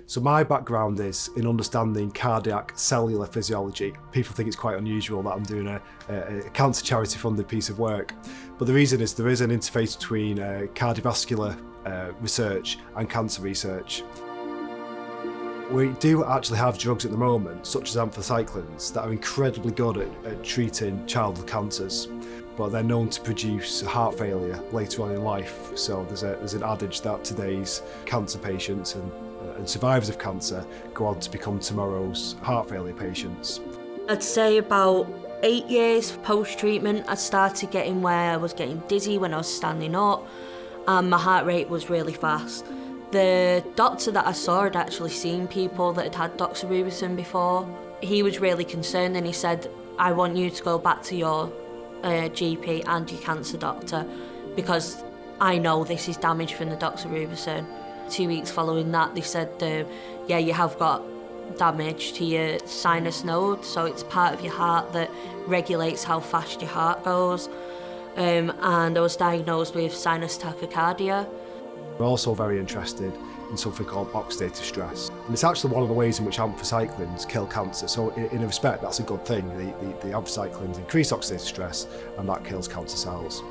So my background is in understanding cardiac cellular physiology. People think it's quite unusual that I'm doing a cancer charity funded piece of work. But the reason is there is an interface between cardiovascular research and cancer research. We do actually have drugs at the moment, such as anthracyclines, that are incredibly good at treating childhood cancers, but they're known to produce heart failure later on in life. So there's an adage that today's cancer patients and survivors of cancer go on to become tomorrow's heart failure patients. I'd say about 8 years post-treatment, I started getting where I was getting dizzy when I was standing up, and my heart rate was really fast. The doctor that I saw had actually seen people that had had doxorubicin before. He was really concerned and he said, I want you to go back to your GP and your cancer doctor because I know this is damage from the doxorubicin. 2 weeks following that, they said, yeah, you have got damage to your sinus node, so it's part of your heart that regulates how fast your heart goes. And I was diagnosed with sinus tachycardia. We're also very interested in something called oxidative stress. And it's actually one of the ways in which anthracyclines kill cancer. So in a respect, that's a good thing. The anthracyclines increase oxidative stress and that kills cancer cells.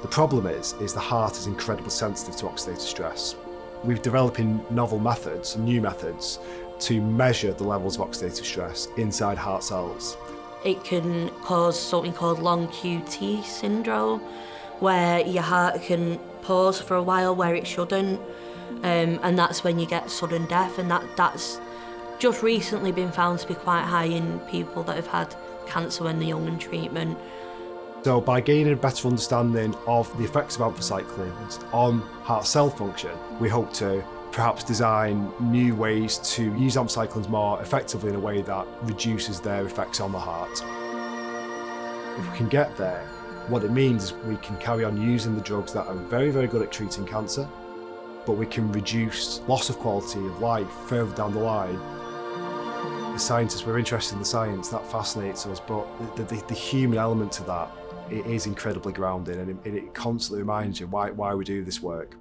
The problem is the heart is incredibly sensitive to oxidative stress. We're developing novel methods, new methods, to measure the levels of oxidative stress inside heart cells. It can cause something called long QT syndrome, where your heart can pause for a while where it shouldn't, and that's when you get sudden death, and that's just recently been found to be quite high in people that have had cancer when they're young in treatment. So by gaining a better understanding of the effects of anthracyclines on heart cell function, we hope to perhaps design new ways to use anthracyclines more effectively in a way that reduces their effects on the heart. If we can get there, what it means is we can carry on using the drugs that are very, very good at treating cancer, but we can reduce loss of quality of life further down the line. As scientists, we're interested in the science, that fascinates us, but the human element to that, it is incredibly grounding, and it constantly reminds you why we do this work.